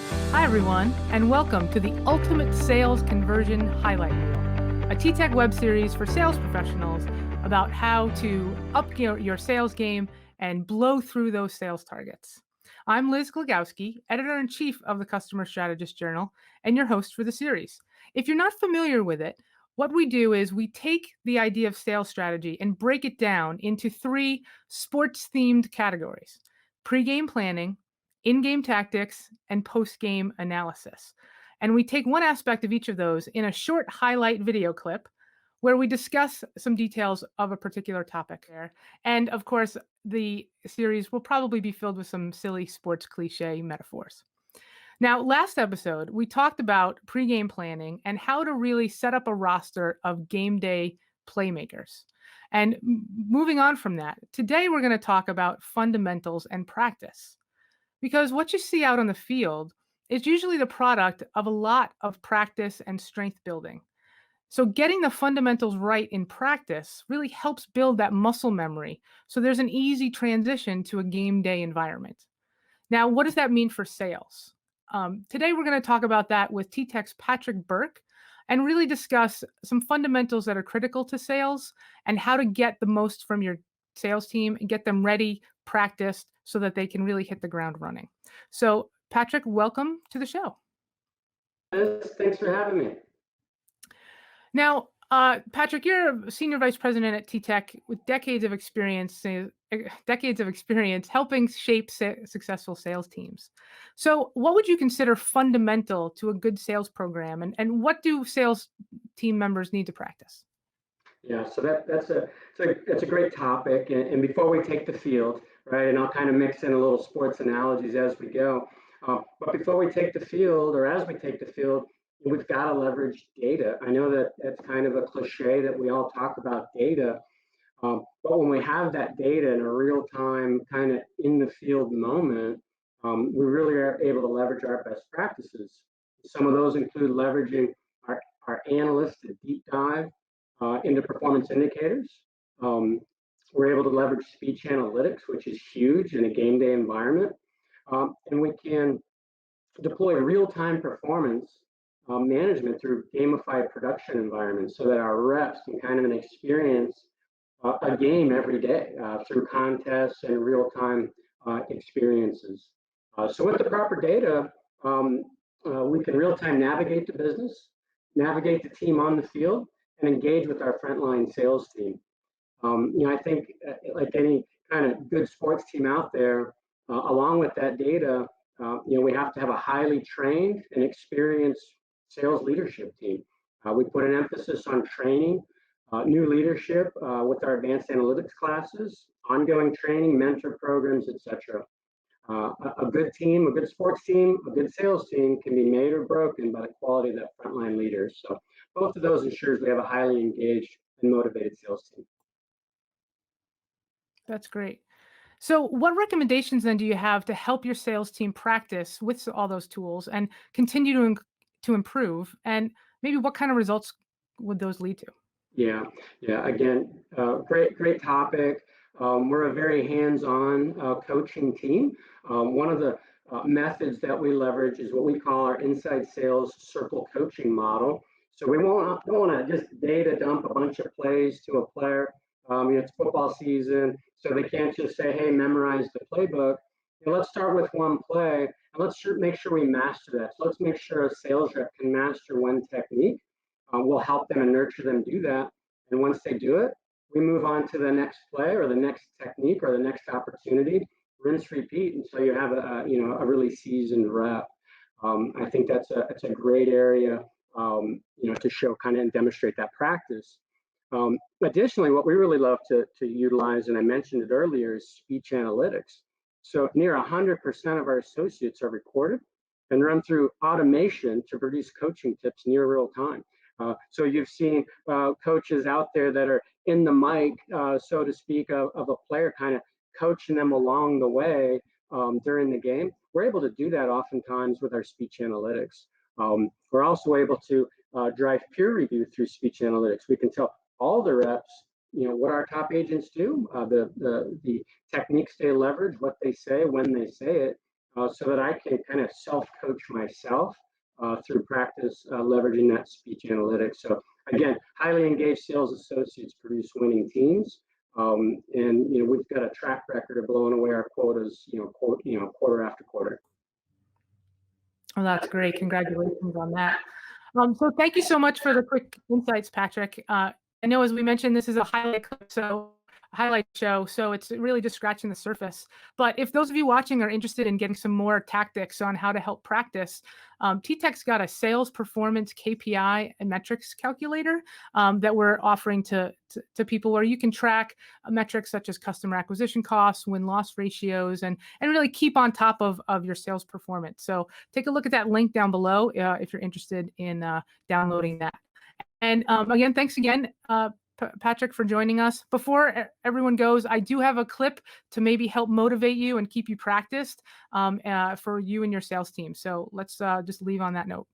Hi, everyone, and welcome to the Ultimate Sales Conversion Highlight Reel, a TTEC web series for sales professionals about how to up your sales game and blow through those sales targets. I'm Liz Glagowski, editor-in-chief of the Customer Strategist Journal, and your host for the series. If you're not familiar with it, what we do is we take the idea of sales strategy and break it down into three sports-themed categories: pre-game planning, in-game tactics, and post-game analysis. And we take one aspect of each of those in a short highlight video clip where we discuss some details of a particular topic there. And of course, the series will probably be filled with some silly sports cliche metaphors. Now, last episode, we talked about pre-game planning and how to really set up a roster of game day playmakers. And moving on from that, today we're going to talk about fundamentals and practice. Because what you see out on the field is usually the product of a lot of practice and strength building. So getting the fundamentals right in practice really helps build that muscle memory. So there's an easy transition to a game day environment. Now, what does that mean for sales? Today, we're going to talk about that with TTEC's Patrick Burke and really discuss some fundamentals that are critical to sales and how to get the most from your sales team and get them ready, practiced, so that they can really hit the ground running. So, Patrick, welcome to the show. Thanks for having me. Now, Patrick, you're a senior vice president at TTEC with decades of experience helping shape successful sales teams. So, what would you consider fundamental to a good sales program, and what do sales team members need to practice? Yeah, so that's a great topic. And before we take the field, right, and I'll kind of mix in a little sports analogies as we go. But before we take the field, or as we take the field, we've got to leverage data. I know that that's kind of a cliche that we all talk about data, but when we have that data in a real-time kind of in the field moment, we really are able to leverage our best practices. Some of those include leveraging our analysts to deep dive into performance indicators. We're able to leverage speech analytics, which is huge in a game day environment. And we can deploy real-time performance management through gamified production environments so that our reps can kind of experience a game every day through contests and real-time experiences. So with the proper data, we can real-time navigate the business, navigate the team on the field, and engage with our frontline sales team. I think like any kind of good sports team out there, along with that data, we have to have a highly trained and experienced sales leadership team. We put an emphasis on training new leadership with our advanced analytics classes, ongoing training, mentor programs, etc. A good team, a good sports team, a good sales team can be made or broken by the quality of that frontline leaders. So both of those ensures we have a highly engaged and motivated sales team. That's great. So, what recommendations then do you have to help your sales team practice with all those tools and continue to improve? And maybe what kind of results would those lead to? Yeah. Again, great topic. We're a very hands-on coaching team. One of the methods that we leverage is what we call our inside sales circle coaching model. So we don't want to just data dump a bunch of plays to a player. It's football season, so they can't just say, "Hey, memorize the playbook." Let's start with one play, and let's make sure we master that. So let's make sure a sales rep can master one technique. We'll help them and nurture them do that. And once they do it, we move on to the next play or the next technique or the next opportunity. Rinse, repeat until you have a really seasoned rep. I think that's a great area to show kind of and demonstrate that practice. Additionally, what we really love to utilize, and I mentioned it earlier, is speech analytics. So near 100% of our associates are recorded and run through automation to produce coaching tips near real time. So you've seen coaches out there that are in the mic, so to speak, of a player kind of coaching them along the way during the game. We're able to do that oftentimes with our speech analytics. We're also able to drive peer review through speech analytics. We can tell all the reps, what our top agents do, the techniques they leverage, what they say, when they say it, so that I can kind of self-coach myself through practice, leveraging that speech analytics. So again, highly engaged sales associates produce winning teams. And we've got a track record of blowing away our quotas, quarter after quarter. Well, that's great. Congratulations on that. So thank you so much for the quick insights, Patrick. I know, as we mentioned, this is a highlight show, so it's really just scratching the surface. But if those of you watching are interested in getting some more tactics on how to help practice, TTEC's got a sales performance KPI and metrics calculator that we're offering to people, where you can track metrics such as customer acquisition costs, win-loss ratios, and really keep on top of your sales performance. So take a look at that link down below if you're interested in downloading that. And again, thanks again, Patrick, for joining us. Before everyone goes, I do have a clip to maybe help motivate you and keep you practiced for you and your sales team. So let's just leave on that note.